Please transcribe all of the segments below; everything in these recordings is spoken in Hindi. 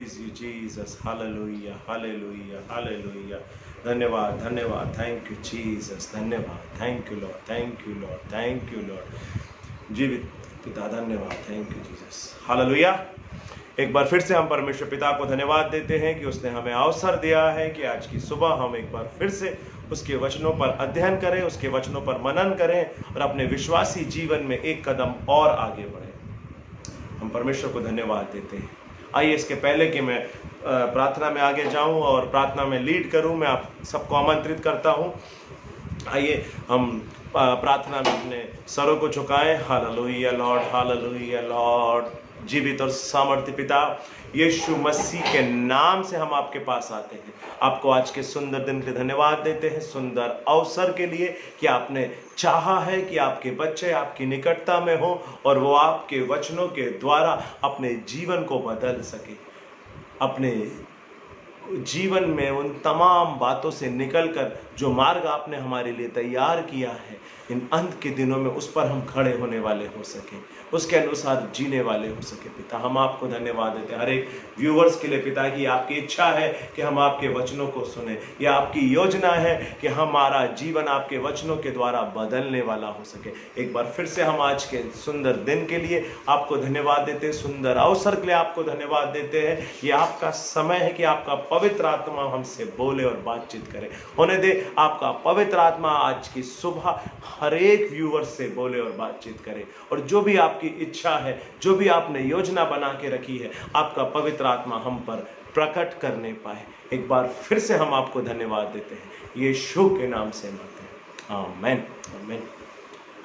Praise you Jesus, hallelujah hallelujah hallelujah. धन्यवाद धन्यवाद, थैंक यू जीसस, धन्यवाद, thank you Lord, thank you Lord, thank you Lord. जीवित पिता धन्यवाद, थैंक यू जीसस, हालेलुया। एक बार फिर से हम परमेश्वर पिता को धन्यवाद देते हैं कि उसने हमें अवसर दिया है कि आज की सुबह हम एक बार फिर से उसके वचनों पर अध्ययन करें, उसके वचनों पर मनन करें और अपने विश्वासी जीवन में एक कदम और आगे बढ़ें। हम परमेश्वर को धन्यवाद देते हैं। आइए, इसके पहले कि मैं प्रार्थना में आगे जाऊं और प्रार्थना में लीड करूं, मैं आप सबको आमंत्रित करता हूं। आइए हम प्रार्थना में अपने सरों को झुकाएं। Hallelujah lord, hallelujah lord. जीवित और सामर्थ्य पिता यीशु मसीह के नाम से हम आपके पास आते हैं। आपको आज के सुंदर दिन के धन्यवाद देते हैं, सुंदर अवसर के लिए कि आपने चाहा है कि आपके बच्चे आपकी निकटता में हो और वो आपके वचनों के द्वारा अपने जीवन को बदल सके, अपने जीवन में उन तमाम बातों से निकलकर जो मार्ग आपने हमारे लिए तैयार किया है इन अंत के दिनों में, उस पर हम खड़े होने वाले हो सके, उसके अनुसार जीने वाले हो सके। पिता हम आपको धन्यवाद देते हैं हर एक व्यूवर्स के लिए पिता की आपकी इच्छा है कि हम आपके वचनों को सुने, या आपकी योजना है कि हमारा जीवन आपके वचनों के द्वारा बदलने वाला हो सके। एक बार फिर से हम आज के सुंदर दिन के लिए आपको धन्यवाद देते हैं, सुंदर अवसर के लिए आपको धन्यवाद देते हैं। ये आपका समय है कि आपका पवित्र आत्मा हमसे बोले और बातचीत करे। होने दे आपका पवित्र आत्मा आज की सुबह हर एक व्यूअर से बोले और बातचीत करे, और जो भी आपकी इच्छा है, जो भी आपने योजना बना के रखी है, आपका पवित्र आत्मा हम पर प्रकट करने पाए। एक बार फिर से हम आपको धन्यवाद देते हैं, यीशु के नाम से मांगते हैं, आमीन आमीन।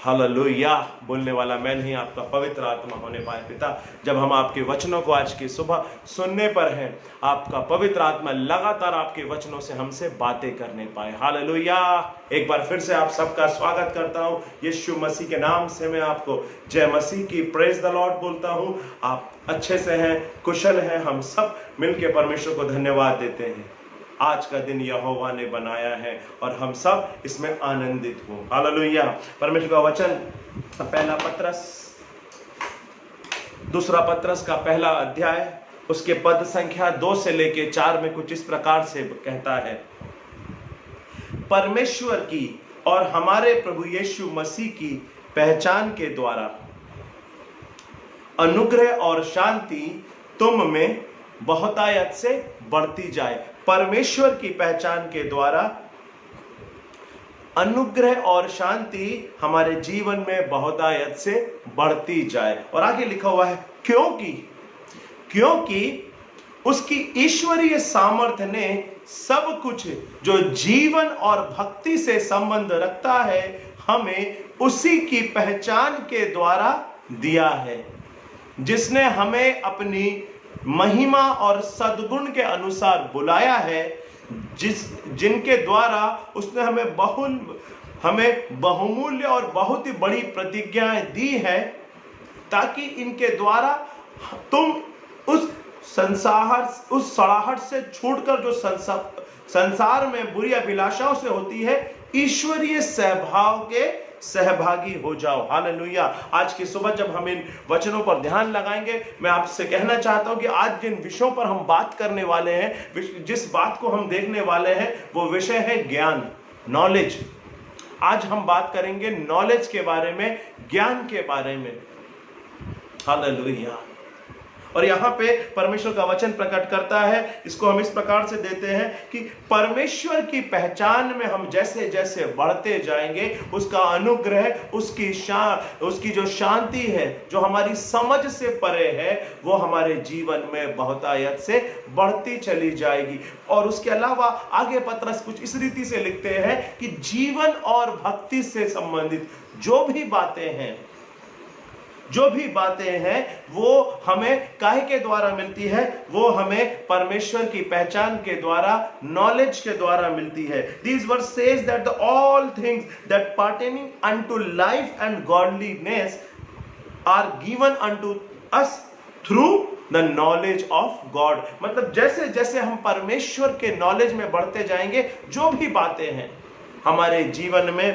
हालेलुया। बोलने वाला मैं नहीं, आपका पवित्र आत्मा होने पाए पिता। जब हम आपके वचनों को आज की सुबह सुनने पर हैं, आपका पवित्र आत्मा लगातार आपके वचनों से हमसे बातें करने पाए। हालेलुया। एक बार फिर से आप सबका स्वागत करता हूं यीशु मसीह के नाम से। मैं आपको जय मसीह की, प्रेज द लॉर्ड बोलता हूं। आप अच्छे से हैं, कुशल हैं। हम सब मिलकर परमेश्वर को धन्यवाद देते हैं। आज का दिन यहोवा ने बनाया है और हम सब इसमें आनंदित हो। हालेलुया। परमेश्वर का वचन पहला पत्रस, दूसरा पत्रस का पहला अध्याय, उसके पद संख्या 2 से लेके 4 में कुछ इस प्रकार से कहता है, परमेश्वर की और हमारे प्रभु यीशु मसीह की पहचान के द्वारा अनुग्रह और शांति तुम में बहुतायत से बढ़ती जाए। परमेश्वर की पहचान के द्वारा अनुग्रह और शांति हमारे जीवन में बहुतायत से बढ़ती जाए। और आगे लिखा हुआ है, क्योंकि उसकी ईश्वरीय सामर्थ्य ने सब कुछ जो जीवन और भक्ति से संबंध रखता है हमें उसी की पहचान के द्वारा दिया है, जिसने हमें अपनी महिमा और सद्गुण के अनुसार बुलाया है, जिनके द्वारा उसने हमें बहुमूल्य और बहुत ही बड़ी प्रतिज्ञाएं दी है, ताकि इनके द्वारा तुम उस सड़ाहट से छूटकर जो संसार में बुरी अभिलाषाओं से होती है, ईश्वरीय स्वभाव के सहभागी हो जाओ। हालेलुया। आज की सुबह जब हम इन वचनों पर ध्यान लगाएंगे, मैं आपसे कहना चाहता हूं कि आज जिन विषयों पर हम बात करने वाले हैं, जिस बात को हम देखने वाले हैं, वो विषय है ज्ञान, नॉलेज। आज हम बात करेंगे नॉलेज के बारे में, ज्ञान के बारे में। हालेलुया। और यहां पे परमेश्वर का वचन प्रकट करता है, इसको हम इस प्रकार से देते हैं कि परमेश्वर की पहचान में हम जैसे जैसे बढ़ते जाएंगे, उसका अनुग्रह, उसकी जो शांति है, जो हमारी समझ से परे है, वो हमारे जीवन में बहुतायत से बढ़ती चली जाएगी। और उसके अलावा आगे पत्रस कुछ इस रीति से लिखते हैं कि जीवन और भक्ति से संबंधित जो भी बातें हैं वो हमें काहे के द्वारा मिलती है, वो हमें परमेश्वर की पहचान के द्वारा, नॉलेज के द्वारा मिलती है। These verse says that all things that pertaining unto life and godliness are given unto us through the knowledge of God। मतलब जैसे जैसे हम परमेश्वर के नॉलेज में बढ़ते जाएंगे, जो भी बातें हैं हमारे जीवन में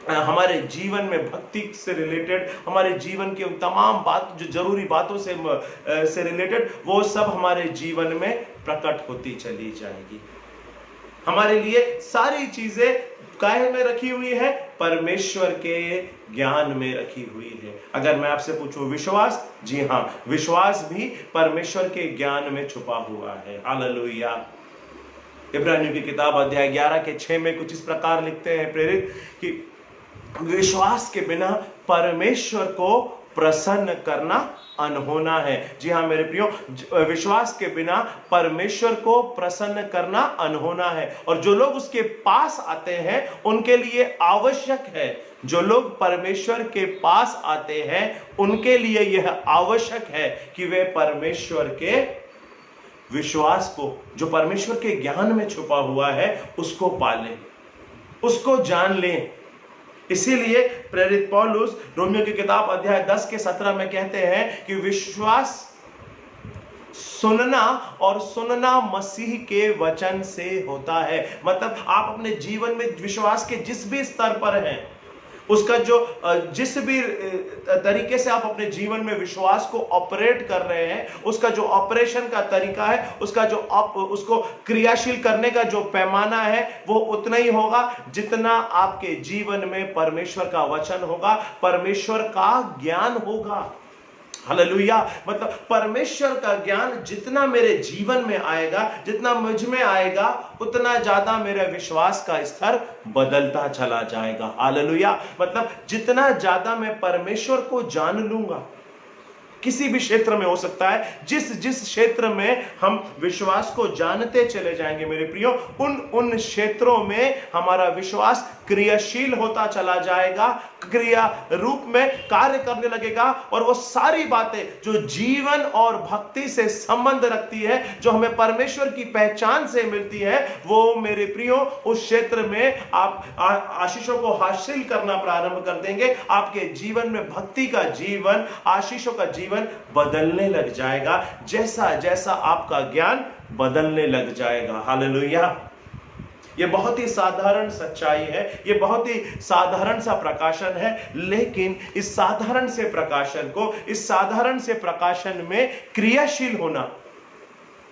हमारे जीवन में भक्ति से रिलेटेड, हमारे जीवन की उन तमाम बात जो जरूरी बातों से रिलेटेड, वो सब हमारे जीवन में प्रकट होती चली जाएगी। हमारे लिए सारी चीजें काहे में रखी हुई है? परमेश्वर के ज्ञान में रखी हुई है। अगर मैं आपसे पूछूं विश्वास, जी हाँ, विश्वास भी परमेश्वर के ज्ञान में छुपा हुआ है। हालेलुया। इब्रानियों की किताब अध्याय 11 के 6 में कुछ इस प्रकार लिखते हैं प्रेरित कि विश्वास के बिना परमेश्वर को प्रसन्न करना अनहोना है। जी हाँ मेरे प्रियो, विश्वास के बिना परमेश्वर को प्रसन्न करना अनहोना है। और जो लोग उसके पास आते हैं उनके लिए आवश्यक है, जो लोग परमेश्वर के पास आते हैं उनके लिए यह आवश्यक है कि वे परमेश्वर के विश्वास को, जो परमेश्वर के ज्ञान में छुपा हुआ है, उसको पालें, उसको जान लें। इसीलिए प्रेरित पौलुस रोमियो की किताब अध्याय 10 के 17 में कहते हैं कि विश्वास सुनना और सुनना मसीह के वचन से होता है। मतलब आप अपने जीवन में विश्वास के जिस भी स्तर पर हैं, उसका जो जिस भी तरीके से आप अपने जीवन में विश्वास को ऑपरेट कर रहे हैं, उसका जो ऑपरेशन का तरीका है, उसका जो उसको क्रियाशील करने का जो पैमाना है, वो उतना ही होगा जितना आपके जीवन में परमेश्वर का वचन होगा, परमेश्वर का ज्ञान होगा। हालेलुया। मतलब परमेश्वर का ज्ञान जितना मेरे जीवन में आएगा, जितना मुझ में आएगा, उतना ज्यादा मेरे विश्वास का स्तर बदलता चला जाएगा। हालेलुया। मतलब जितना ज्यादा मैं परमेश्वर को जान लूंगा, किसी भी क्षेत्र में हो सकता है, जिस क्षेत्र में हम विश्वास को जानते चले जाएंगे मेरे प्रियो, उन क्षेत्रों में हमारा विश्वास क्रियाशील होता चला जाएगा, क्रिया रूप में कार्य करने लगेगा। और वो सारी बातें जो जीवन और भक्ति से संबंध रखती है, जो हमें परमेश्वर की पहचान से मिलती है, वो मेरे प्रियो उस क्षेत्र में आप आशीषों को हासिल करना प्रारंभ कर देंगे। आपके जीवन में भक्ति का जीवन, आशीषों का जीवन बदलने लग जाएगा, जैसा जैसा आपका ज्ञान बदलने लग जाएगा। हालेलुया। ये बहुत ही साधारण सच्चाई है, ये बहुत ही साधारण सा प्रकाशन है, लेकिन इस साधारण से प्रकाशन को, इस साधारण से प्रकाशन में क्रियाशील होना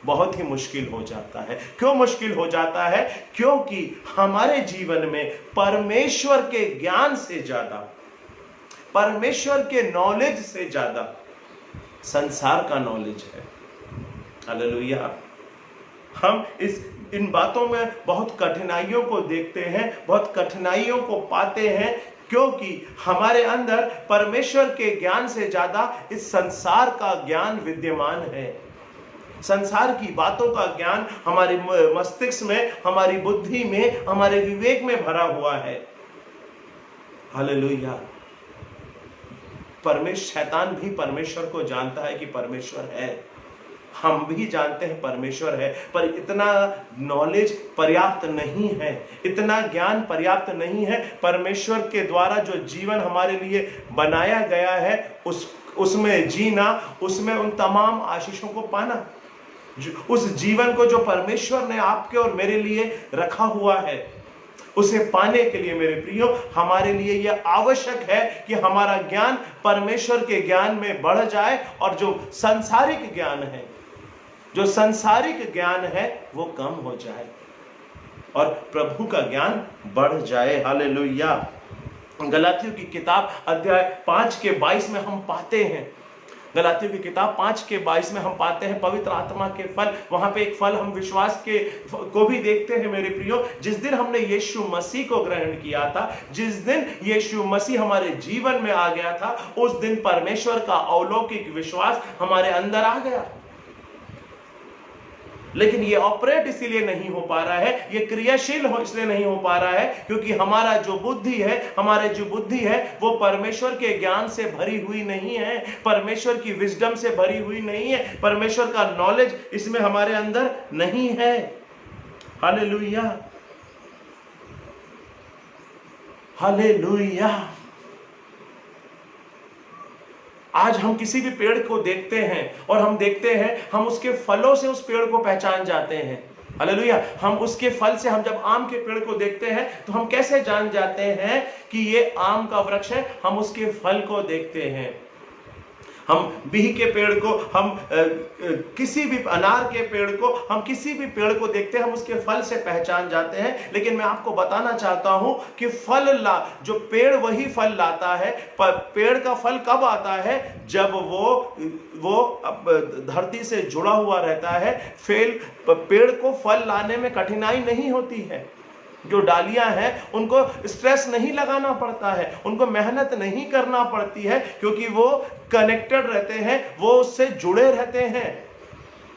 बहुत ही मुश्किल हो जाता है। क्यों मुश्किल हो जाता है? क्योंकि हमारे जीवन में परमेश्वर के ज्ञान से ज्यादा, परमेश्वर के नॉलेज से ज्यादा संसार का नॉलेज है। हालेलुया। हम इन बातों में बहुत कठिनाइयों को देखते हैं, बहुत कठिनाइयों को पाते हैं, क्योंकि हमारे अंदर परमेश्वर के ज्ञान से ज्यादा इस संसार का ज्ञान विद्यमान है। संसार की बातों का ज्ञान हमारे मस्तिष्क में, हमारी बुद्धि में, हमारे विवेक में भरा हुआ है। हालेलुया। शैतान भी परमेश्वर को जानता है कि परमेश्वर है, हम भी जानते हैं परमेश्वर है, पर इतना नॉलेज पर्याप्त नहीं है, इतना ज्ञान पर्याप्त नहीं है। परमेश्वर के द्वारा जो जीवन हमारे लिए बनाया गया है, उसमें जीना, उसमें उन तमाम आशीषों को पाना, उस जीवन को जो परमेश्वर ने आपके और मेरे लिए रखा हुआ है, उसे पाने के लिए मेरे प्रियो हमारे लिए यह आवश्यक है कि हमारा ज्ञान परमेश्वर के ज्ञान में बढ़ जाए, और जो सांसारिक ज्ञान है, जो सांसारिक ज्ञान है, वो कम हो जाए और प्रभु का ज्ञान बढ़ जाए। हालेलुया। गलातियों की किताब अध्याय 5 के 22 में हम पाते हैं, गलातियों की किताब 5 के 22 में हम पाते हैं पवित्र आत्मा के फल। वहां पे एक फल हम विश्वास के को भी देखते हैं मेरे प्रियो। जिस दिन हमने यीशु मसीह को ग्रहण किया था, जिस दिन यीशु मसीह हमारे जीवन में आ गया था, उस दिन परमेश्वर का अलौकिक विश्वास हमारे अंदर आ गया। लेकिन ये ऑपरेट इसीलिए नहीं हो पा रहा है, ये क्रियाशील हो इसलिए नहीं हो पा रहा है, क्योंकि हमारा जो बुद्धि है, हमारे जो बुद्धि है, वो परमेश्वर के ज्ञान से भरी हुई नहीं है, परमेश्वर की विजडम से भरी हुई नहीं है, परमेश्वर का नॉलेज इसमें हमारे अंदर नहीं है। हालेलुया। हालेलुया। आज हम किसी भी पेड़ को देखते हैं और हम देखते हैं, हम उसके फलों से उस पेड़ को पहचान जाते हैं। हालेलुया। हम उसके फल से, हम जब आम के पेड़ को देखते हैं तो हम कैसे जान जाते हैं कि ये आम का वृक्ष है? हम उसके फल को देखते हैं। हम बीह के पेड़ को, हम किसी भी अनार के पेड़ को, हम किसी भी पेड़ को देखते हैं, हम उसके फल से पहचान जाते हैं। लेकिन मैं आपको बताना चाहता हूं कि जो पेड़ वही फल लाता है। पेड़ का फल कब आता है? जब वो धरती से जुड़ा हुआ रहता है। पेड़ को फल लाने में कठिनाई नहीं होती है। जो डालियां हैं उनको स्ट्रेस नहीं लगाना पड़ता है, उनको मेहनत नहीं करना पड़ती है, क्योंकि वो कनेक्टेड रहते हैं, वो उससे जुड़े रहते हैं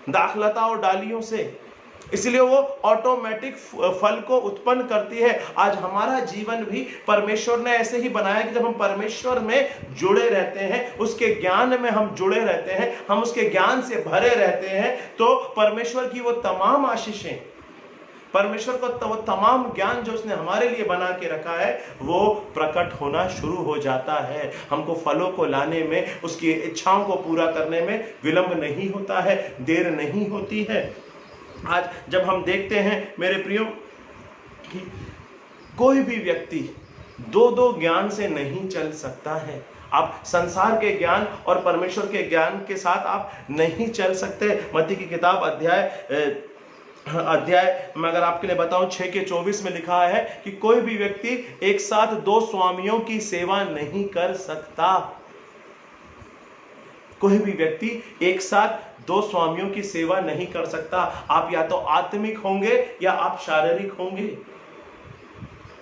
दाखलता और डालियों से। इसलिए वो ऑटोमेटिक फल को उत्पन्न करती है। आज हमारा जीवन भी परमेश्वर ने ऐसे ही बनाया कि जब हम परमेश्वर में जुड़े रहते हैं, उसके ज्ञान में हम जुड़े रहते हैं, हम उसके ज्ञान से भरे रहते हैं, तो परमेश्वर की वो तमाम आशीषें, परमेश्वर को वो तमाम ज्ञान जो उसने हमारे लिए बना के रखा है, वो प्रकट होना शुरू हो जाता है। हमको फलों को लाने में, उसकी इच्छाओं को पूरा करने में विलंब नहीं होता है, देर नहीं होती है। आज जब हम देखते हैं मेरे प्रियो कि कोई भी व्यक्ति दो ज्ञान से नहीं चल सकता है। आप संसार के ज्ञान और परमेश्वर के ज्ञान के साथ आप नहीं चल सकते। मत्ती की किताब अध्याय मैं अगर आपके लिए बताऊं 6:24 में लिखा है कि कोई भी व्यक्ति एक साथ 2 स्वामियों की सेवा नहीं कर सकता। कोई भी व्यक्ति एक साथ 2 स्वामियों की सेवा नहीं कर सकता। आप या तो आत्मिक होंगे या आप शारीरिक होंगे।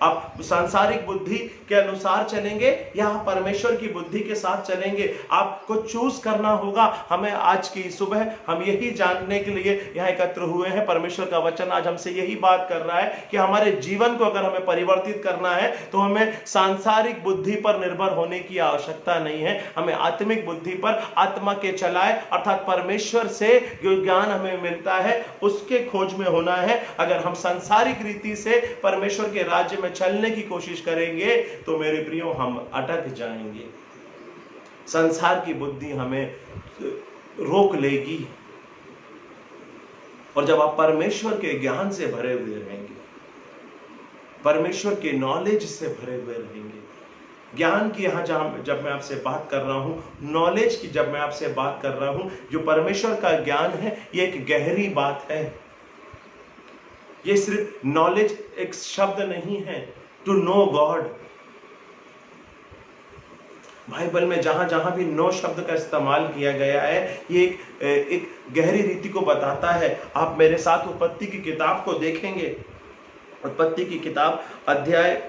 आप सांसारिक बुद्धि के अनुसार चलेंगे या परमेश्वर की बुद्धि के साथ चलेंगे। आपको चूज करना होगा। हमें आज की सुबह हम यही जानने के लिए यहाँ एकत्र हुए हैं। परमेश्वर का वचन आज हमसे यही बात कर रहा है कि हमारे जीवन को अगर हमें परिवर्तित करना है तो हमें सांसारिक बुद्धि पर निर्भर होने की आवश्यकता नहीं है। हमें आत्मिक बुद्धि पर, आत्मा के चलाए अर्थात परमेश्वर से जो ज्ञान हमें मिलता है उसके खोज में होना है। अगर हम सांसारिक रीति से परमेश्वर के राज्य में चलने की कोशिश करेंगे तो मेरे प्रियो हम अटक जाएंगे। संसार की बुद्धि हमें रोक लेगी। और जब आप परमेश्वर के ज्ञान से भरे हुए रहेंगे, परमेश्वर के नॉलेज से भरे हुए रहेंगे, ज्ञान की यहां जब मैं आपसे बात कर रहा हूं, नॉलेज की जब मैं आपसे बात कर रहा हूं, जो परमेश्वर का ज्ञान है ये एक गहरी बात है। ये सिर्फ नॉलेज एक शब्द नहीं है। टू नो गॉड, बाइबल में जहां जहां भी नो शब्द का इस्तेमाल किया गया है, ये एक गहरी रीति को बताता है। आप मेरे साथ उत्पत्ति की किताब को देखेंगे। उत्पत्ति की किताब अध्याय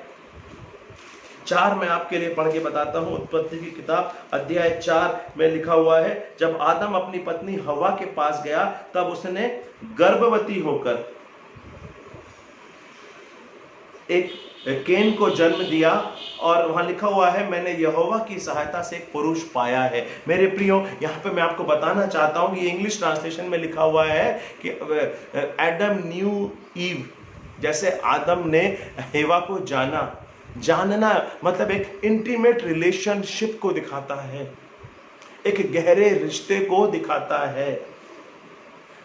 4 में आपके लिए पढ़ के बताता हूं। उत्पत्ति की किताब अध्याय 4 में लिखा हुआ है, जब आदम अपनी पत्नी हवा के पास गया तब उसने गर्भवती होकर एक केन को जन्म दिया। और वहां लिखा हुआ है, मैंने यहोवा की सहायता से एक पुरुष पाया है। मेरे प्रियो, यहाँ पे मैं आपको बताना चाहता हूँ, ये इंग्लिश ट्रांसलेशन में लिखा हुआ है कि एडम न्यू ईव, जैसे आदम ने हेवा को जानना मतलब एक इंटीमेट रिलेशनशिप को दिखाता है, एक गहरे रिश्ते को दिखाता है।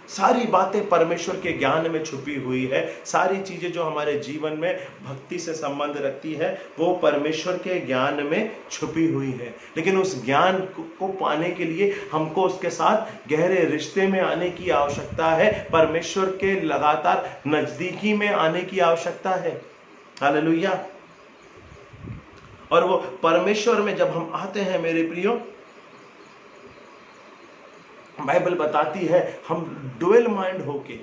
सारी बातें परमेश्वर के ज्ञान में छुपी हुई है। सारी चीजें जो हमारे जीवन में भक्ति से संबंध रखती है वो परमेश्वर के ज्ञान में छुपी हुई है। लेकिन उस ज्ञान को पाने के लिए हमको उसके साथ गहरे रिश्ते में आने की आवश्यकता है। परमेश्वर के लगातार नजदीकी में आने की आवश्यकता है। हालेलुया। और वो परमेश्वर में जब हम आते हैं मेरे प्रियो, बाइबल बताती है हम डुअल माइंड होके,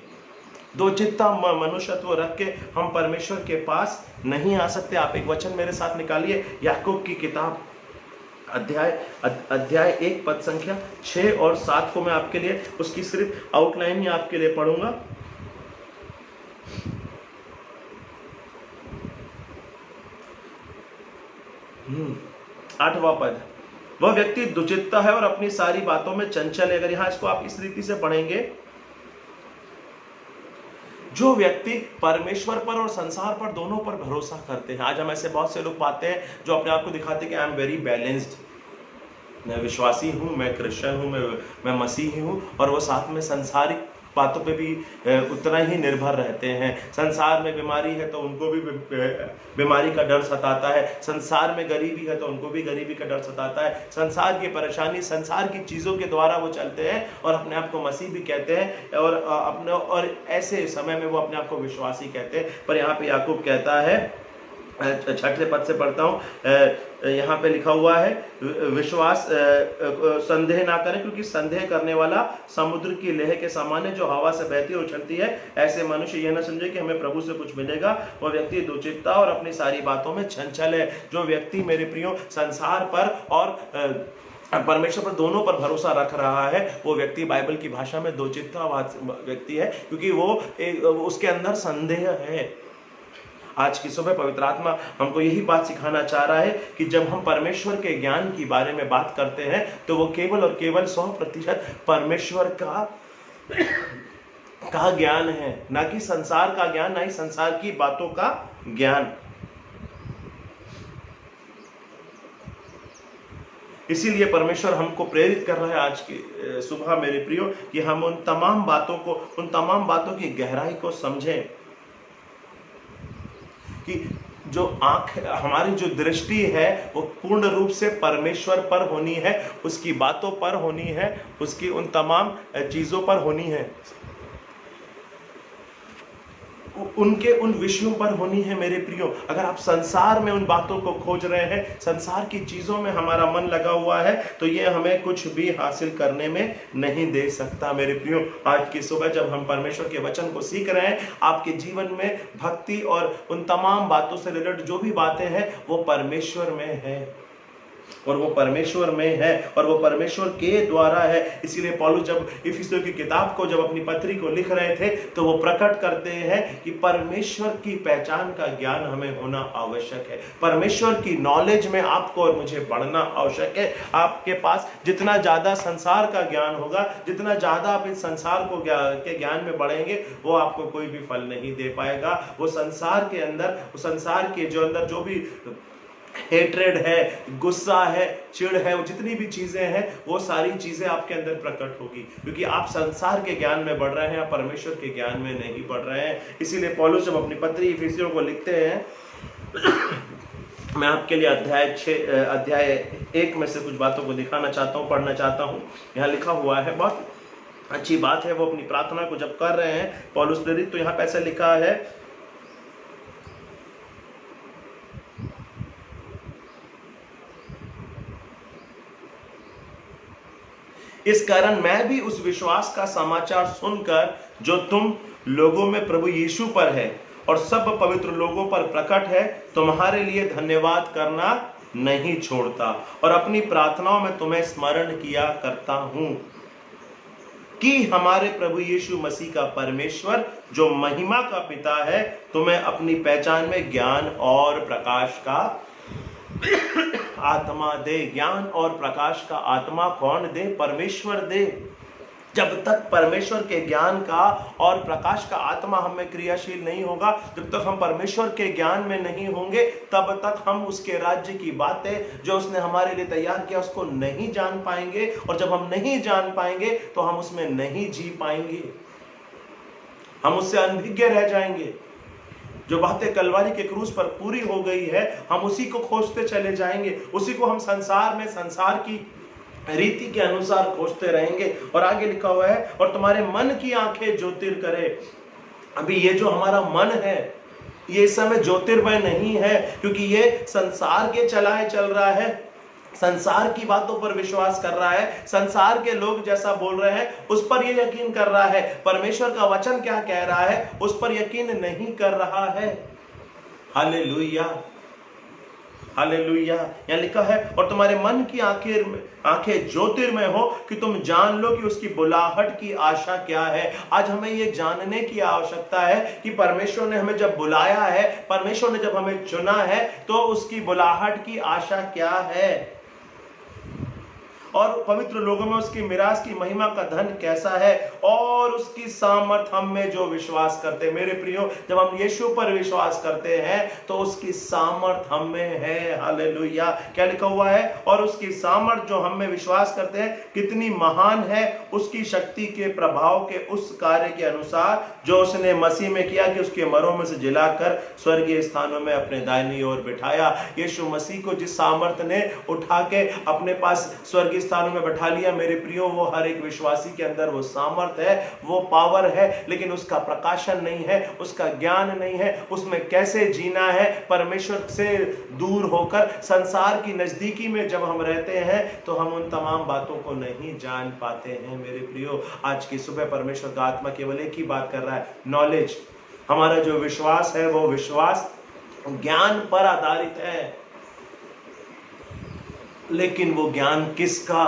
दो चित्ता मनुष्यत्व रख के हम परमेश्वर के पास नहीं आ सकते। आप एक वचन मेरे साथ निकालिए, याकूब की किताब अध्याय 1 पद संख्या 6 और 7 को मैं आपके लिए उसकी सिर्फ आउटलाइन ही आपके लिए पढ़ूंगा। आठवां पद, वह व्यक्ति दुचित्ता है और अपनी सारी बातों में चंचल है। अगर यहां इसको आप इस रीति से पढ़ेंगे, जो व्यक्ति परमेश्वर पर और संसार पर दोनों पर भरोसा करते हैं। आज हम ऐसे बहुत से लोग पाते हैं जो अपने आप को दिखाते हैं कि आई एम वेरी बैलेंस्ड, मैं विश्वासी हूं, मैं क्रिश्चियन हूं, मैं मसीही हूं, और वो साथ में संसारिक बातों पे भी उतना ही निर्भर रहते हैं। संसार में बीमारी है तो उनको भी बीमारी का डर सताता है, संसार में गरीबी है तो उनको भी गरीबी का डर सताता है, संसार की परेशानी, संसार की चीज़ों के द्वारा वो चलते हैं और अपने आप को मसीह भी कहते हैं और ऐसे समय में वो अपने आप को विश्वासी कहते हैं। पर यहाँ पे याकूब कहता है, छठे पद से पढ़ता हूँ, यहाँ पे लिखा हुआ है, विश्वास संदेह ना करें, क्योंकि संदेह करने वाला समुद्र की लहर के समान है, जो हवा से बहती और उछलती है। ऐसे मनुष्य यह न समझे कि हमें प्रभु से कुछ मिलेगा। वह व्यक्ति दुचित्ता और अपनी सारी बातों में चंचल है। जो व्यक्ति मेरे प्रियो संसार पर और परमेश्वर पर दोनों पर भरोसा रख रहा है, वो व्यक्ति बाइबल की भाषा में दोचित्ता व्यक्ति है, क्योंकि वो उसके अंदर संदेह है। आज की सुबह पवित्र आत्मा हमको यही बात सिखाना चाह रहा है कि जब हम परमेश्वर के ज्ञान के बारे में बात करते हैं तो वो केवल और केवल 100% परमेश्वर का ज्ञान है, ना कि संसार का ज्ञान, ना ही संसार की बातों का ज्ञान। इसीलिए परमेश्वर हमको प्रेरित कर रहा है आज की सुबह मेरे प्रियो कि हम उन तमाम बातों की गहराई को समझें, कि जो आंख, हमारी जो दृष्टि है वो पूर्ण रूप से परमेश्वर पर होनी है, उसकी बातों पर होनी है, उसकी उन तमाम चीजों पर होनी है, उनके उन विषयों पर होनी है मेरे प्रियो। अगर आप संसार में उन बातों को खोज रहे हैं, संसार की चीजों में हमारा मन लगा हुआ है, तो ये हमें कुछ भी हासिल करने में नहीं दे सकता मेरे प्रियो। आज की सुबह जब हम परमेश्वर के वचन को सीख रहे हैं, आपके जीवन में भक्ति और उन तमाम बातों से रिलेटेड जो भी बातें हैं वो परमेश्वर में है, और वो परमेश्वर में है, और वो परमेश्वर के द्वारा है। इसीलिए पौलुस जब इफिसियों की किताब को, जब अपनी पत्री को लिख रहे थे, तो वो प्रकट करते हैं कि परमेश्वर की पहचान का ज्ञान हमें होना आवश्यक है। परमेश्वर की नॉलेज में आपको और मुझे बढ़ना आवश्यक है। आपके पास जितना ज्यादा संसार का ज्ञान होगा, जितना ज्यादा आप इस संसार को के ज्ञान में बढ़ेंगे, वो आपको कोई भी फल नहीं दे पाएगा। वो संसार के अंदर, संसार के जो अंदर जो भी हेट्रेड है, गुस्सा है, चिढ़ है, वो जितनी भी चीजें हैं, वो सारी चीजें आपके अंदर प्रकट होगी, क्योंकि आप संसार के ज्ञान में बढ़ रहे हैं, आप परमेश्वर के ज्ञान में नहीं बढ़ रहे हैं। इसीलिए पौलुस जब अपनी पत्री इफिसियों को लिखते हैं, मैं आपके लिए अध्याय 1 में से कुछ बातों को दिखाना चाहता हूँ, पढ़ना चाहता हूँ। यहाँ लिखा हुआ है, बहुत अच्छी बात है। वो अपनी प्रार्थना को जब कर रहे हैं पौलुस प्रेरित, तो यहाँ पे ऐसा लिखा है, इस कारण मैं भी उस विश्वास का समाचार सुनकर जो तुम लोगों में प्रभु यीशु पर है और सब पवित्र लोगों पर प्रकट है, तुम्हारे लिए धन्यवाद करना नहीं छोड़ता, और अपनी प्रार्थनाओं में तुम्हें स्मरण किया करता हूं कि हमारे प्रभु यीशु मसीह का परमेश्वर जो महिमा का पिता है, तुम्हें अपनी पहचान में ज्ञान और प्रकाश का आत्मा दे। ज्ञान और प्रकाश का आत्मा कौन दे? परमेश्वर दे। जब तक परमेश्वर के ज्ञान का और प्रकाश का आत्मा हमें क्रियाशील नहीं होगा, जब तक हम परमेश्वर के ज्ञान में नहीं होंगे, तब तक हम उसके राज्य की बातें जो उसने हमारे लिए तैयार किया उसको नहीं जान पाएंगे, और जब हम नहीं जान पाएंगे तो हम उसमें नहीं जी पाएंगे, हम उससे अनभिज्ञ रह जाएंगे। जो बातें कलवारी के क्रूस पर पूरी हो गई है, हम उसी को खोजते चले जाएंगे, उसी को हम संसार में संसार की रीति के अनुसार खोजते रहेंगे। और आगे लिखा हुआ है, और तुम्हारे मन की आंखें ज्योतिर करे। अभी ये जो हमारा मन है, ये इस समय ज्योतिर्मय नहीं है, क्योंकि ये संसार के चलाए चल रहा है, संसार की बातों पर विश्वास कर रहा है, संसार के लोग जैसा बोल रहे हैं उस पर ये यकीन कर रहा है, परमेश्वर का वचन क्या कह रहा है उस पर यकीन नहीं कर रहा है। Hallelujah, hallelujah. यहाँ लिखा है, और तुम्हारे मन की आंखें ज्योतिर्मय हो कि तुम जान लो कि उसकी बुलाहट की आशा क्या है। आज हमें ये जानने की आवश्यकता है कि परमेश्वर ने हमें जब बुलाया है, परमेश्वर ने जब हमें चुना है, तो उसकी बुलाहट की आशा क्या है। और पवित्र लोगों में उसकी मिरास की महिमा का धन कैसा है, और उसकी सामर्थ हम में जो विश्वास करते हैं। मेरे प्रियो, जब हम यीशु पर विश्वास करते हैं तो उसकी सामर्थ हम में है। हालेलुया। क्या लिखा हुआ है? और उसकी सामर्थ जो हम में विश्वास करते हैं कितनी महान है, उसकी शक्ति के प्रभाव के उस कार्य के अनुसार जो उसने मसीह में किया कि उसके मरों में से जिलाकर स्वर्गीय स्थानों में अपने दाहिनी ओर बिठाया। यीशु मसीह को जिस सामर्थ ने उठा के अपने पास स्वर्गीय स्थानों में बैठा लिया, मेरे प्रियो, वो हर एक विश्वासी के अंदर वो सामर्थ है, वो पावर है, लेकिन उसका प्रकाशन नहीं है, उसका ज्ञान नहीं है, उसमें कैसे जीना है। परमेश्वर से दूर होकर संसार की नजदीकी में जब हम रहते हैं तो हम उन तमाम बातों को नहीं जान पाते हैं। मेरे प्रियो, आज की सुबह परमेश्वर का आत्मा केवल एक ही बात कर रहा है, नॉलेज। हमारा जो विश्वास है वो विश्वास ज्ञान पर आधारित है, लेकिन वो ज्ञान किसका?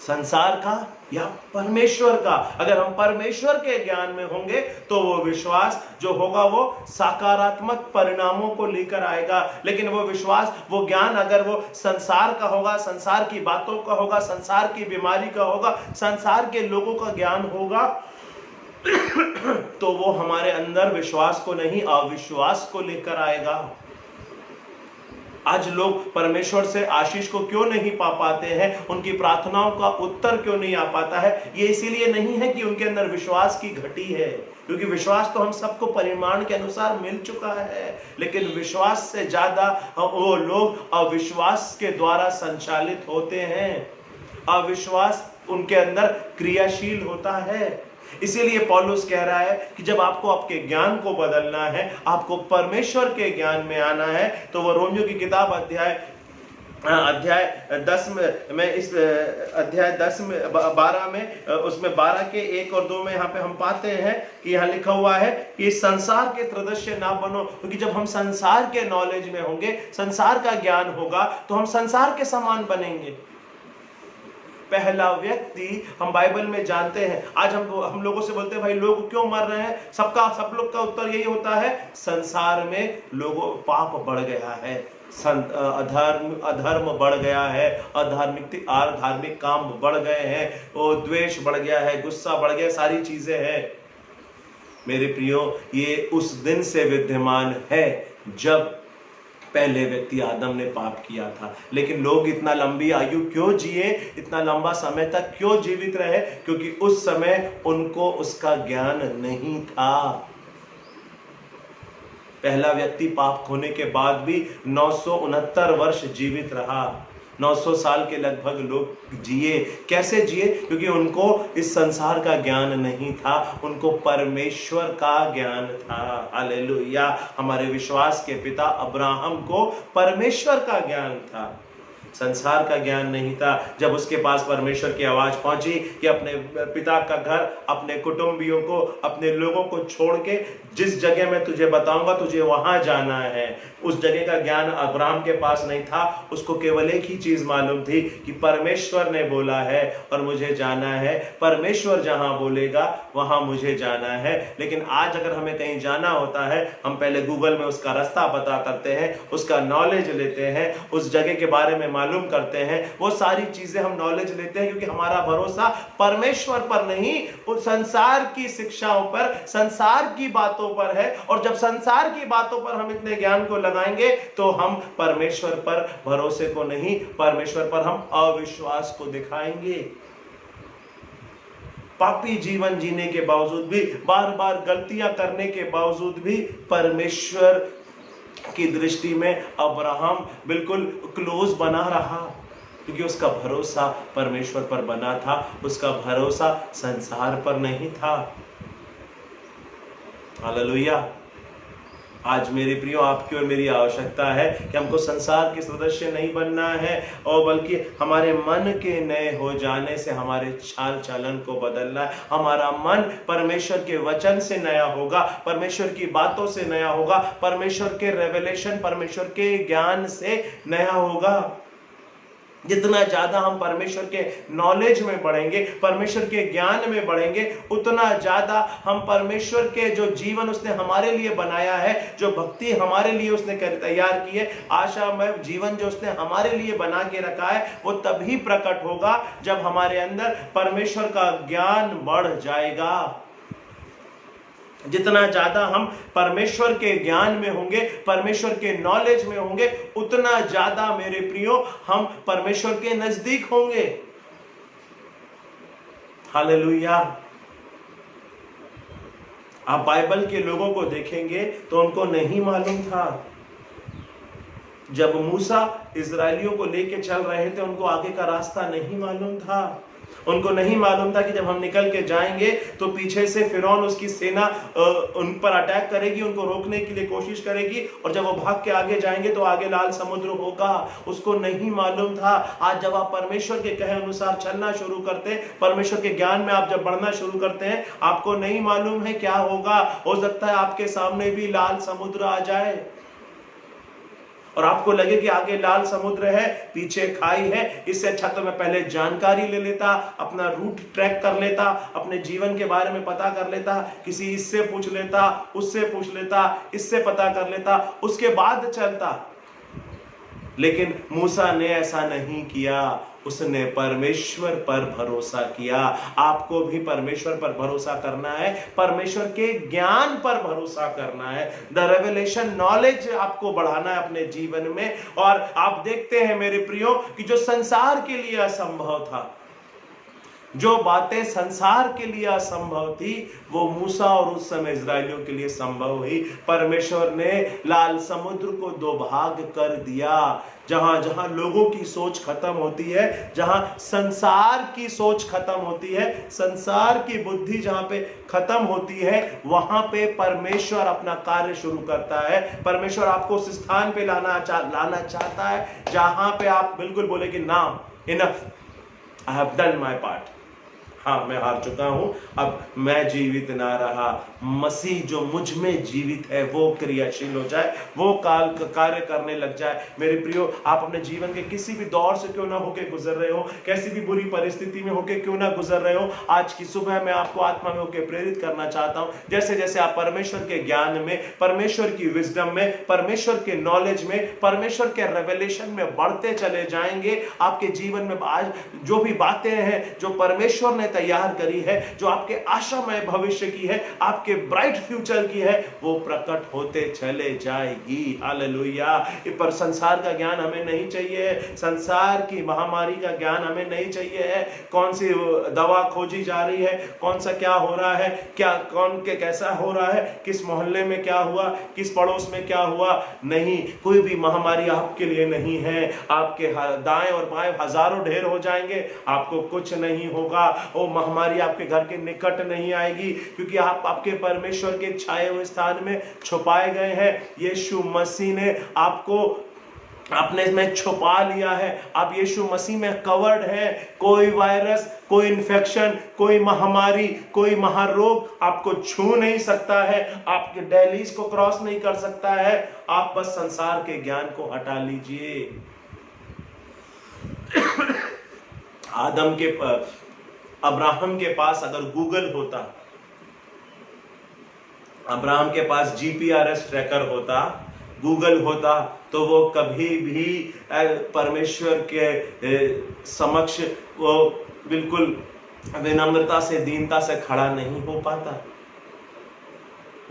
संसार का या परमेश्वर का? अगर हम परमेश्वर के ज्ञान में होंगे तो वो विश्वास जो होगा वो सकारात्मक परिणामों को लेकर आएगा। लेकिन वो विश्वास, वो ज्ञान अगर वो संसार का होगा, संसार की बातों का होगा, संसार की बीमारी का होगा, संसार के लोगों का ज्ञान होगा, तो वो हमारे अंदर विश्वास को नहीं, अविश्वास को लेकर आएगा। आज लोग परमेश्वर से आशीष को क्यों नहीं पा पाते हैं, उनकी प्रार्थनाओं का उत्तर क्यों नहीं आ पाता है? ये इसीलिए नहीं है कि उनके अंदर विश्वास की घटी है, क्योंकि विश्वास तो हम सबको परिमाण के अनुसार मिल चुका है, लेकिन विश्वास से ज्यादा वो लोग अविश्वास के द्वारा संचालित होते हैं। अविश्वास उनके अंदर क्रियाशील होता है। इसीलिए पौलुस कह रहा है कि जब आपको आपके ज्ञान को बदलना है, आपको परमेश्वर के ज्ञान में आना है, तो वो रोमियो की किताब अध्याय 10 में, मैं इस अध्याय 10 में 12 में, उसमें 12 के 1 और 2 में यहाँ पे हम पाते हैं कि यहाँ लिखा हुआ है कि संसार के सदृश ना बनो, क्योंकि जब हम संसार के नॉलेज में होंगे, संसार का ज्ञान होगा, तो हम संसार के समान बनेंगे। पहला व्यक्ति हम बाइबल में जानते हैं, आज हम लोगों से बोलते हैं भाई लोग क्यों मर रहे हैं, सब लोग का उत्तर यही होता है, संसार में लोगों पाप बढ़ गया है, अधर्म बढ़ गया है, धार्मिक काम बढ़ गए हैं, वो द्वेष बढ़ गया है, गुस्सा बढ़ गया, सारी चीजें हैं। मेरे प्रियो, ये उस दिन से विद्यमान है जब पहले व्यक्ति आदम ने पाप किया था। लेकिन लोग इतना लंबी आयु क्यों जिए, इतना लंबा समय तक क्यों जीवित रहे? क्योंकि उस समय उनको उसका ज्ञान नहीं था। पहला व्यक्ति पाप होने के बाद भी 969 वर्ष जीवित रहा। 900 साल के लगभग लोग जिए। कैसे जिए? क्योंकि उनको इस संसार का ज्ञान नहीं था, उनको परमेश्वर का ज्ञान था। हालेलुया। हमारे विश्वास के पिता अब्राहम को परमेश्वर का ज्ञान था, संसार का ज्ञान नहीं था। जब उसके पास परमेश्वर की आवाज पहुंची कि अपने पिता का घर, अपने कुटुंबियों को, अपने लोगों को छोड़ के जिस जगह मैं तुझे बताऊंगा तुझे वहां जाना है, उस जगह का ज्ञान अब्राहम के पास नहीं था। उसको केवल एक ही चीज मालूम थी कि परमेश्वर ने बोला है और मुझे जाना है, परमेश्वर जहां बोलेगा वहां मुझे जाना है। लेकिन आज अगर हमें कहीं जाना होता है, हम पहले गूगल में उसका रास्ता पता करते हैं, उसका नॉलेज लेते हैं, उस जगह के बारे में मालूम करते हैं, वो सारी चीजें हम नॉलेज लेते हैं, क्योंकि हमारा भरोसा परमेश्वर पर नहीं, उस संसार की शिक्षाओं पर, संसार की बातों पर है। और जब संसार की बातों पर हम इतने ज्ञान को लगाएंगे तो हम परमेश्वर पर भरोसे को नहीं, परमेश्वर पर हम अविश्वास को दिखाएंगे। पापी जीवन जीने के बावजूद भी, बार बार गलतियां करने के बावजूद भी, परमेश्वर की दृष्टि में अब्राहम बिल्कुल क्लोज बना रहा, क्योंकि उसका भरोसा परमेश्वर पर बना था, उसका भरोसा संसार पर नहीं था। हालेलुया। आज मेरे प्रियो, आपकी और मेरी आवश्यकता है कि हमको संसार के सदस्य नहीं बनना है, और बल्कि हमारे मन के नए हो जाने से हमारे चाल चलन को बदलना है। हमारा मन परमेश्वर के वचन से नया होगा, परमेश्वर की बातों से नया होगा, परमेश्वर के रेवलेशन, परमेश्वर के ज्ञान से नया होगा। जितना ज्यादा हम परमेश्वर के नॉलेज में बढ़ेंगे, परमेश्वर के ज्ञान में बढ़ेंगे, उतना ज्यादा हम परमेश्वर के जो जीवन उसने हमारे लिए बनाया है, जो भक्ति हमारे लिए उसने तैयार की है, आशामय जीवन जो उसने हमारे लिए बना के रखा है, वो तभी प्रकट होगा जब हमारे अंदर परमेश्वर का ज्ञान बढ़ जाएगा। जितना ज्यादा हम परमेश्वर के ज्ञान में होंगे, परमेश्वर के नॉलेज में होंगे, उतना ज्यादा मेरे प्रियो हम परमेश्वर के नजदीक होंगे। हालेलुया। आप बाइबल के लोगों को देखेंगे तो उनको नहीं मालूम था, जब मूसा इजरायलियों को लेके चल रहे थे उनको आगे का रास्ता नहीं मालूम था। उनको नहीं मालूम था कि जब हम निकल के जाएंगे तो पीछे से फिरौन उसकी सेना उन पर अटैक करेगी, उनको रोकने के लिए कोशिश करेगी, और जब वो भाग के आगे जाएंगे तो आगे लाल समुद्र होगा। उसको नहीं मालूम था। आज जब आप परमेश्वर के कहे अनुसार चलना शुरू करते हैं, परमेश्वर के ज्ञान में आप जब बढ़ना शुरू करते हैं, आपको नहीं मालूम है क्या होगा। हो सकता है आपके सामने भी लाल समुद्र आ जाए और आपको लगे कि आगे लाल समुद्र है, पीछे खाई है, इससे अच्छा तो मैं पहले जानकारी ले लेता, अपना रूट ट्रैक कर लेता, अपने जीवन के बारे में पता कर लेता, किसी इससे पूछ लेता, उससे पूछ लेता, इससे पता कर लेता, उसके बाद चलता। लेकिन मूसा ने ऐसा नहीं किया, उसने परमेश्वर पर भरोसा किया। आपको भी परमेश्वर पर भरोसा करना है, परमेश्वर के ज्ञान पर भरोसा करना है। द रेवलेशन नॉलेज आपको बढ़ाना है अपने जीवन में। और आप देखते हैं मेरे प्रियो कि जो संसार के लिए असंभव था, जो बातें संसार के लिए असंभव थी, वो मूसा और उस समय इजरायलियों के लिए संभव हुई। परमेश्वर ने लाल समुद्र को दो भाग कर दिया। जहां जहां लोगों की सोच खत्म होती है, जहां संसार की सोच खत्म होती है, संसार की बुद्धि जहां पे खत्म होती है, वहां पे परमेश्वर अपना कार्य शुरू करता है। परमेश्वर आपको उस स्थान पे लाना चाहता है जहां पे आप बिल्कुल बोले कि ना, enough, I have done my part. हाँ, मैं हार चुका हूं, अब मैं जीवित ना रहा, मसीह जो मुझ में जीवित है वो क्रियाशील हो जाए, वो कार्य करने लग जाए। मेरे प्रियो, आप अपने जीवन के किसी भी दौर से क्यों ना होके गुजर रहे हो, कैसी भी बुरी परिस्थिति में होके क्यों ना गुजर रहे हो, आज की सुबह मैं आपको आत्मा में होके प्रेरित करना चाहता हूं। जैसे जैसे आप परमेश्वर के ज्ञान में, परमेश्वर की विजडम में, परमेश्वर के नॉलेज में, परमेश्वर के रेवलेशन में बढ़ते चले जाएंगे, आपके जीवन में आज जो भी बातें हैं जो परमेश्वर ने तैयार करी है, जो आपके आशामय भविष्य की है, आपके ब्राइट फ्यूचर की है, वो प्रकट होते चले जाएगी। हालेलुया। पर संसार का ज्ञान हमें नहीं चाहिए, संसार की महामारी का ज्ञान हमें नहीं चाहिए है। कौन सी दवा खोजी जा रही है, कौन सा क्या हो रहा है, क्या कौन के कैसा हो रहा है, किस मोहल्ले में क्या हुआ, किस पड़ोस में क्या हुआ, नहीं, कोई भी महामारी आपके लिए नहीं है। आपके दाएं और बाएं हजारों ढेर हो जाएंगे, आपको कुछ नहीं होगा। वो महामारी आपके घर के निकट नहीं आएगी, क्योंकि आप आपके परमेश्वर के छाए हुए स्थान में छुपाए गए हैं। यीशु मसीह ने आपको अपने में छुपा लिया है, आप यीशु मसीह में कवर्ड है। कोई वायरस, कोई इन्फेक्शन, कोई महामारी, कोई महारोग आपको छू नहीं सकता है, आपके दहलीज को क्रॉस नहीं कर सकता है। आप बस संसार के ज्ञान को हटा लीजिए। अब्राहम के पास अगर गूगल होता, अब्राहम के पास जीपीआरएस ट्रैकर होता, गूगल होता, तो वो कभी भी परमेश्वर के समक्ष वो बिल्कुल विनम्रता से, दीनता से खड़ा नहीं हो पाता।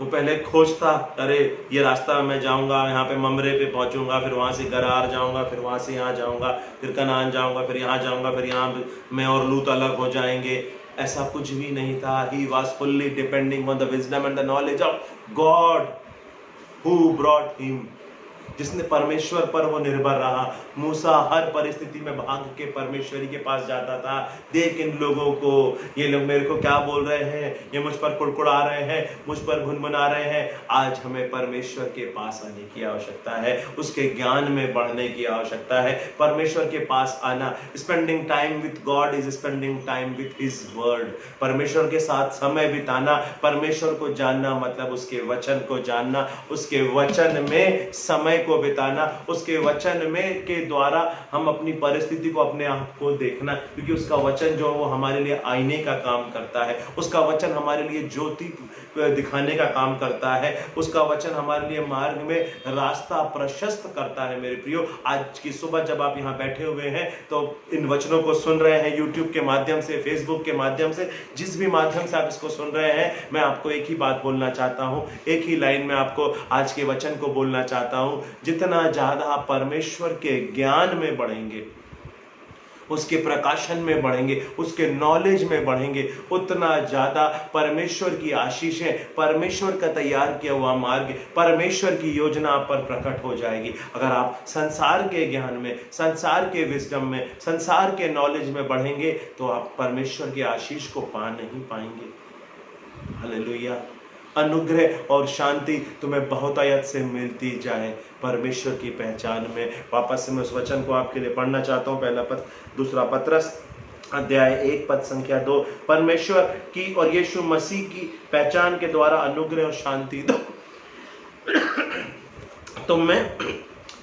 वो पहले खोजता, अरे ये रास्ता मैं जाऊंगा, यहाँ पे ममरे पे पहुंचूंगा, फिर वहां से गरार जाऊंगा, फिर वहां से यहाँ जाऊंगा, फिर कनान जाऊंगा, फिर यहाँ जाऊंगा, फिर यहाँ मैं और लूत अलग हो जाएंगे। ऐसा कुछ भी नहीं था। He was fully depending on the wisdom and the knowledge of God who brought him, जिसने परमेश्वर पर वो निर्भर रहा। मूसा हर परिस्थिति में भाग के परमेश्वरी के पास जाता था। देख इन लोगों को, ये लोग मेरे को क्या बोल रहे हैं, ये मुझ पर कुड़कुड़ा रहे हैं, मुझ पर भुनभुना रहे हैं। आज हमें परमेश्वर के पास आने की आवश्यकता है, उसके ज्ञान में बढ़ने की आवश्यकता है। परमेश्वर के पास आना, spending time with God is spending time with his word. परमेश्वर के साथ समय बिताना, परमेश्वर को जानना मतलब उसके वचन को जानना, उसके वचन में समय को बिताना, उसके वचन में के द्वारा हम अपनी परिस्थिति को, अपने आप को देखना, क्योंकि उसका वचन जो है वो हमारे लिए आईने का काम करता है। उसका वचन हमारे लिए ज्योति दिखाने का काम करता है। उसका वचन हमारे लिए मार्ग में रास्ता प्रशस्त करता है। मेरे प्रियो, आज की सुबह जब आप यहाँ बैठे हुए हैं तो इन वचनों को सुन रहे हैं, यूट्यूब के माध्यम से, फेसबुक के माध्यम से, जिस भी माध्यम से आप इसको सुन रहे हैं, मैं आपको एक ही बात बोलना चाहता हूँ, एक ही लाइन में आपको आज के वचन को बोलना चाहता हूँ। जितना ज्यादा आप परमेश्वर के ज्ञान में बढ़ेंगे, उसके प्रकाशन में बढ़ेंगे, उसके नॉलेज में बढ़ेंगे, उतना ज्यादा परमेश्वर की आशीषें, परमेश्वर का तैयार किया हुआ मार्ग, परमेश्वर की योजना आप पर प्रकट हो जाएगी। अगर आप संसार के ज्ञान में, संसार के विजडम में, संसार के नॉलेज में बढ़ेंगे तो आप परमेश्वर की आशीष को पा नहीं पाएंगे। हालेलुया। अनुग्रह और शांति तुम्हें बहुतायत से मिलती जाए परमेश्वर की पहचान में। वापस से मैं उस वचन को आपके लिए पढ़ना चाहता हूँ। पहला पद, दूसरा पत्रस अध्याय 1 पद संख्या 2। परमेश्वर की और यीशु मसीह की पहचान के द्वारा अनुग्रह और शांति दो तुम्हें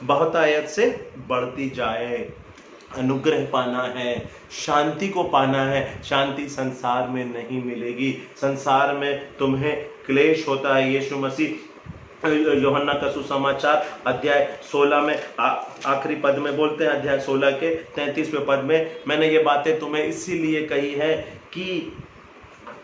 बहुतायत से बढ़ती जाए। अनुग्रह पाना है, शांति को पाना है। शांति संसार में नहीं मिलेगी। संसार में तुम्हें क्लेश होता है। यीशु मसीह यूहन्ना का सुसमाचार अध्याय 16 में आखिरी पद में बोलते हैं, अध्याय 16 के 33वें पद में, मैंने ये बातें तुम्हें इसीलिए कही है कि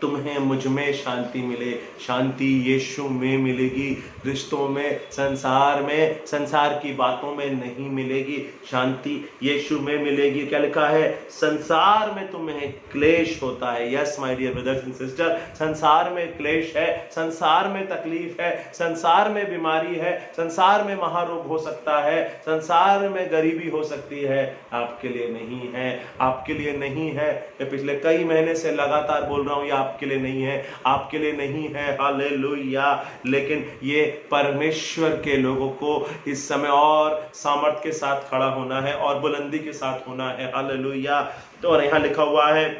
तुम्हें मुझ में शांति मिले। शांति यीशु में मिलेगी, रिश्तों में, संसार की बातों में नहीं मिलेगी। शांति यीशु में मिलेगी। क्या लिखा है? संसार में तुम्हें क्लेश होता है। Yes my dear brothers and sister, संसार में क्लेश है, संसार में तकलीफ है, संसार में बीमारी है, संसार में महारोग हो सकता है, संसार में गरीबी हो सकती है। आपके लिए नहीं है, आपके लिए नहीं है। मैं पिछले कई महीने से लगातार बोल रहा हूँ, ये आपके लिए नहीं है, आपके लिए नहीं है। हालेलुया। लेकिन ये परमेश्वर के लोगों को इस समय और सामर्थ के साथ खड़ा होना है और बुलंदी के साथ होना है। हालेलुया। तो और यहाँ लिखा हुआ है,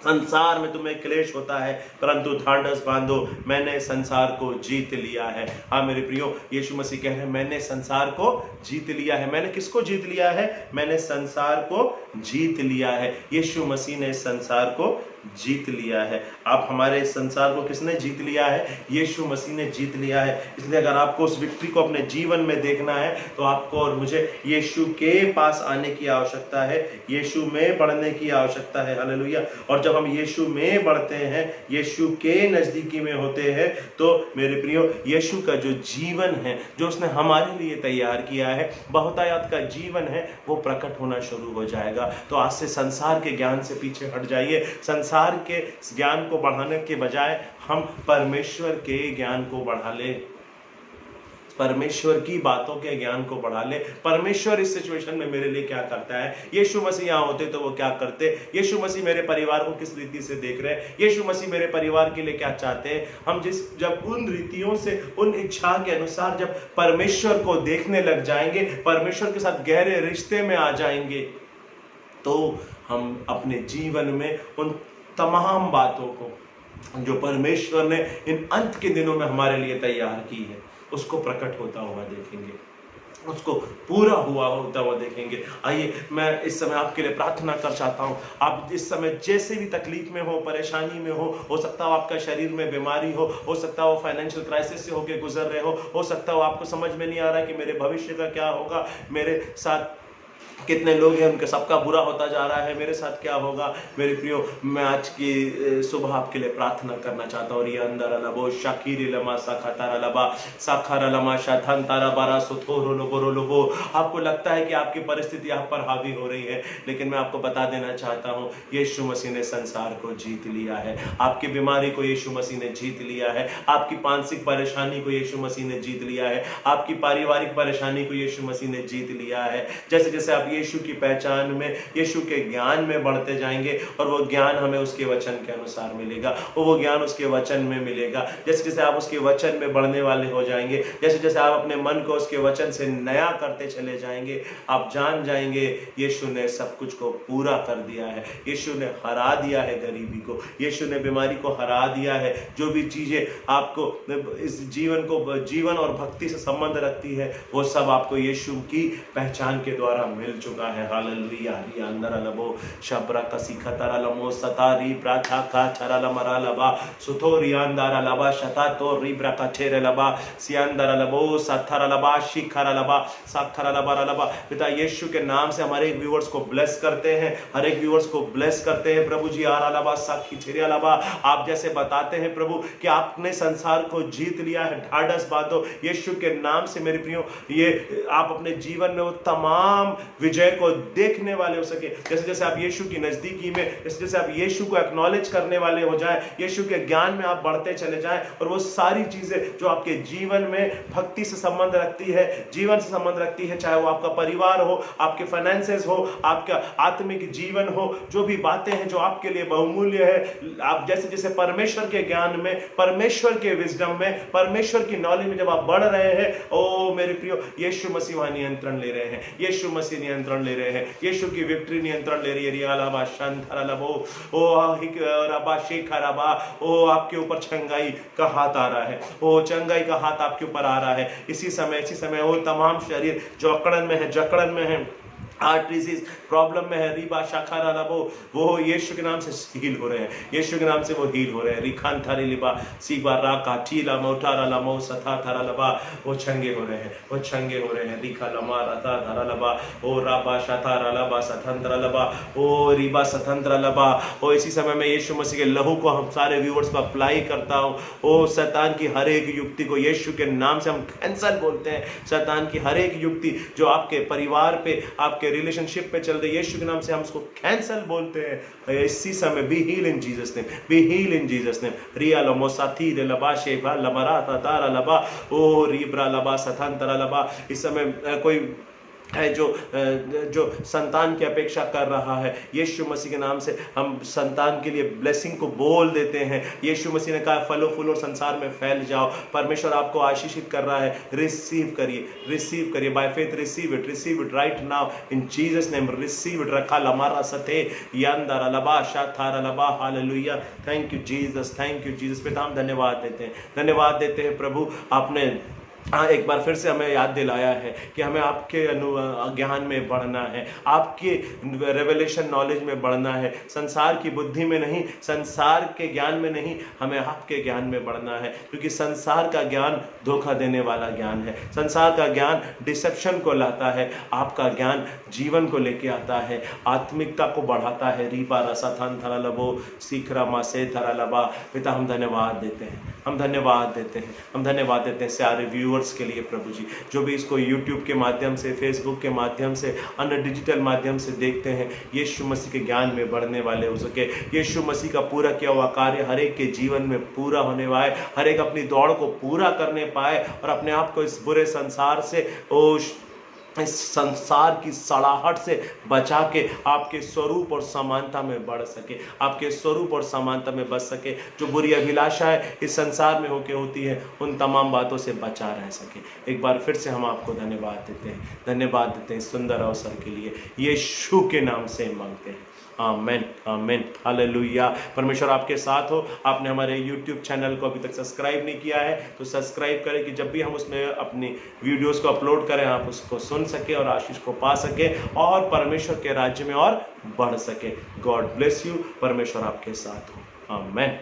संसार में तुम्हें क्लेश होता है, परंतु ढांढस बांधो, मैंने संसार को जीत लिया है। हाँ मेरे प्रियो, यीशु मसीह कह रहे हैं, मैंने संसार को जीत लिया है। मैंने किसको जीत लिया है? मैंने संसार को जीत लिया है। यीशु मसीह ने संसार को जीत लिया है। आप हमारे संसार को किसने जीत लिया है? यीशु मसीह ने जीत लिया है। इसलिए अगर आपको उस विक्ट्री को अपने जीवन में देखना है तो आपको और मुझे यीशु के पास आने की आवश्यकता है, यीशु में बढ़ने की आवश्यकता है। हालेलुया। और जब हम यीशु में बढ़ते हैं, यीशु के नजदीकी में होते हैं, तो मेरे प्रियो यीशु का जो जीवन है, जो उसने हमारे लिए तैयार किया है, बहुतायत का जीवन है, वो प्रकट होना शुरू हो जाएगा। तो आज से संसार के ज्ञान से पीछे हट जाइए। संसार के ज्ञान को बढ़ाने के बजाय हम परमेश्वर के ज्ञान को बढ़ा ले, परमेश्वर की बातों के ज्ञान को बढ़ा ले। परमेश्वर इस सिचुएशन में मेरे लिए क्या करता है? यीशु मसीह यहाँ होते तो वो क्या करते? यीशु मसीह मेरे परिवार को किस रीति से देख रहे हैं? यीशु मसीह मेरे परिवार के लिए क्या चाहते हैं? हम जब उन रीतियों से, उन इच्छा के अनुसार जब परमेश्वर को देखने लग जाएंगे, परमेश्वर के साथ गहरे रिश्ते में आ जाएंगे, तो हम अपने जीवन में उन तमाम बातों को जो परमेश्वर ने इन अंत के दिनों में हमारे लिए तैयार की है, उसको प्रकट होता हुआ देखेंगे, उसको पूरा होता हुआ देखेंगे। आइए मैं इस समय आपके लिए प्रार्थना कर चाहता हूँ। आप इस समय जैसे भी तकलीफ में हो, परेशानी में हो सकता हो आपका शरीर में बीमारी हो सकता हो फाइनेंशियल क्राइसिस से होकर गुजर रहे हो सकता हो आपको समझ में नहीं आ रहा है कि मेरे भविष्य का क्या होगा, मेरे साथ कितने लोग हैं उनके सबका बुरा होता जा रहा है, मेरे साथ क्या होगा। मेरे प्रियो, मैं आज की सुबह आपके लिए प्रार्थना करना चाहता हूँ। ये अंदर अलबो शाकिरी लमा साखातारा लबा साखारा लमा शाथन तारा बारा सुथोरो लोगो। आपको लगता है कि आपकी परिस्थिति आप पर हावी हो रही है, लेकिन मैं आपको बता देना चाहता हूँ, यीशु मसीह ने संसार को जीत लिया है। आपकी बीमारी को यीशु मसीह ने जीत लिया है, आपकी मानसिक परेशानी को यीशु मसीह ने जीत लिया है, आपकी पारिवारिक परेशानी को यीशु मसीह ने जीत लिया है। जैसे जैसे जैसे आप यीशु की पहचान में, यीशु के ज्ञान में बढ़ते जाएंगे और वो ज्ञान हमें उसके वचन के अनुसार मिलेगा, वो ज्ञान उसके वचन में मिलेगा। जैसे जैसे आप उसके वचन में बढ़ने वाले हो जाएंगे, जैसे जैसे आप अपने मन को उसके वचन से नया करते चले जाएंगे, आप जान जाएंगे यीशु ने सब कुछ को पूरा कर दिया है, यीशु ने हरा दिया है गरीबी को, यीशु ने बीमारी को हरा दिया है। जो भी चीजें आपको इस जीवन और भक्ति से संबंध रखती है, वो सब आपको यीशु की पहचान के द्वारा मिल चुका है। हालेलुया। री अंदर लबो शब्रा कसी खतरा लमो सतारी प्राथा का छरा लमरा लबा सुथोरी अंदर लबा शता तो री ब्रका छेरे लबा सियंदर लबो सथरा लबा शिखरा लबा साखरा लबा लबा। पिता यीशु के नाम से हमारे एक व्यूअर्स को ब्लेस करते हैं, हर एक व्यूअर्स को ब्लेस करते हैं प्रभु जी। आरा लबा साखी छेरिया लबा, आप जैसे बताते हैं प्रभु कि आपने संसार को जीत लिया है, ढाढ़स बांधो यीशु के नाम से मेरे प्रियो, ये आप अपने जीवन में वो तमाम विजय को देखने वाले हो सके। जैसे जैसे आप यीशु की नजदीकी में, जैसे जैसे आप यीशु को एक्नॉलेज करने वाले हो जाए, यीशु के ज्ञान में आप बढ़ते चले जाएं और वो सारी चीजें जो आपके जीवन में भक्ति से संबंध रखती है, जीवन से संबंध रखती है, चाहे वो आपका परिवार हो, आपके फाइनेंसेस हो, आपका आत्मिक जीवन हो, जो भी बातें हैं जो आपके लिए बहुमूल्य है, आप जैसे जैसे परमेश्वर के ज्ञान में, परमेश्वर के विजडम में, परमेश्वर की नॉलेज में जब आप बढ़ रहे हैं, ओ मेरे प्रियो, यीशु मसीह वहां नियंत्रण ले रहे हैं, यीशु मसीह नियंत्रण ले रहे हैं, यीशु की विक्ट्री नियंत्रण ले रही है। रियालाबा शांतरा लबो ओ रबा शेखराबा, ओ आपके ऊपर चंगाई का हाथ आ रहा है, ओ चंगाई का हाथ आपके ऊपर आ रहा है। इसी समय वो तमाम शरीर जो अकड़न में है, जकड़न में है, आर्ट्रीसिस प्रॉब्लम में है, रीबा शाखारा लबो, वो यीशु के नाम से हील हो रहे हैं, यीशु के नाम से वो हील हो रहे हैं। रिखान थारी लिबा सीबा राका चीला मोटारा लमो सथा थारा लबा, वो छंगे हो रहे हैं, वो छंगे हो रहे हैं। रिखा लमा रता धारा लबा ओ राबा शतारा लबा सतंत्र लबा ओ रीबा सतंत्र लबा। ओ इसी समय में यीशु मसीह के लहू को हम सारे व्यूअर्स को अप्लाई करता हूँ। ओ शैतान की हर एक युक्ति को यीशु के नाम से हम कैंसल बोलते हैं। शैतान की हर एक युक्ति जो आपके परिवार पे, आपके रिलेशनशिप पे चल रही, यीशु के नाम से हम उसको कैंसल बोलते हैं। इसी समय be heal in Jesus name, be heal in Jesus name. रिया लमो साथी रे लबा शेबा लबरा तारा लबा ओ रीब्रा लबा सथांतरा लबा। इस समय कोई है जो संतान की अपेक्षा कर रहा है, यीशु मसीह के नाम से हम संतान के लिए ब्लेसिंग को बोल देते हैं। यीशु मसीह ने कहा फलो फूल और संसार में फैल जाओ। परमेश्वर आपको आशीषित कर रहा है, रिसीव करिए, रिसीव करिए by faith, receive it right now in Jesus name, receive it. रखा लमारा सते यंदरा लबा शाथारा लबा। Hallelujah, thank you Jesus, thank you Jesus. पिता हम धन्यवाद देते हैं, धन्यवाद देते हैं प्रभु। आपने एक बार फिर से हमें याद दिलाया है कि हमें आपके ज्ञान में बढ़ना है, आपके रेवलेशन नॉलेज में बढ़ना है, संसार की बुद्धि में नहीं, संसार के ज्ञान में नहीं, हमें आपके ज्ञान में बढ़ना है। क्योंकि संसार का ज्ञान धोखा देने वाला ज्ञान है, संसार का ज्ञान डिसेप्शन को लाता है, आपका ज्ञान जीवन को लेके आता है, आत्मिकता को बढ़ाता है। रीबा रसाथन थरा लबो सीखरा मासे थरा लबा। पिता हम धन्यवाद देते हैं, हम धन्यवाद देते हैं, हम धन्यवाद देते हैं सारे व्यूअर्स के लिए प्रभु जी, जो भी इसको यूट्यूब के माध्यम से, फेसबुक के माध्यम से, अन्य डिजिटल माध्यम से देखते हैं। यीशु मसीह के ज्ञान में बढ़ने वाले हो सके, यीशु मसीह का पूरा किया हुआ कार्य हर एक के जीवन में पूरा होने पाए, हर एक अपनी दौड़ को पूरा करने पाए और अपने आप को इस बुरे संसार से, इस संसार की सड़ाहट से बचा के आपके स्वरूप और समानता में बढ़ सके, आपके स्वरूप और समानता में बच सके। जो बुरी अभिलाषाएं इस संसार में होके होती है, उन तमाम बातों से बचा रह सके। एक बार फिर से हम आपको धन्यवाद देते हैं, धन्यवाद देते हैं सुंदर अवसर के लिए। यीशु के नाम से मांगते हैं, आमेन, आमेन, हालेलुया। परमेश्वर आपके साथ हो। आपने हमारे YouTube चैनल को अभी तक सब्सक्राइब नहीं किया है तो सब्सक्राइब करें कि जब भी हम उसमें अपनी वीडियोस को अपलोड करें, आप उसको सुन सके और आशीष को पा सके और परमेश्वर के राज्य में और बढ़ सके। God bless you. परमेश्वर आपके साथ हो, आमेन।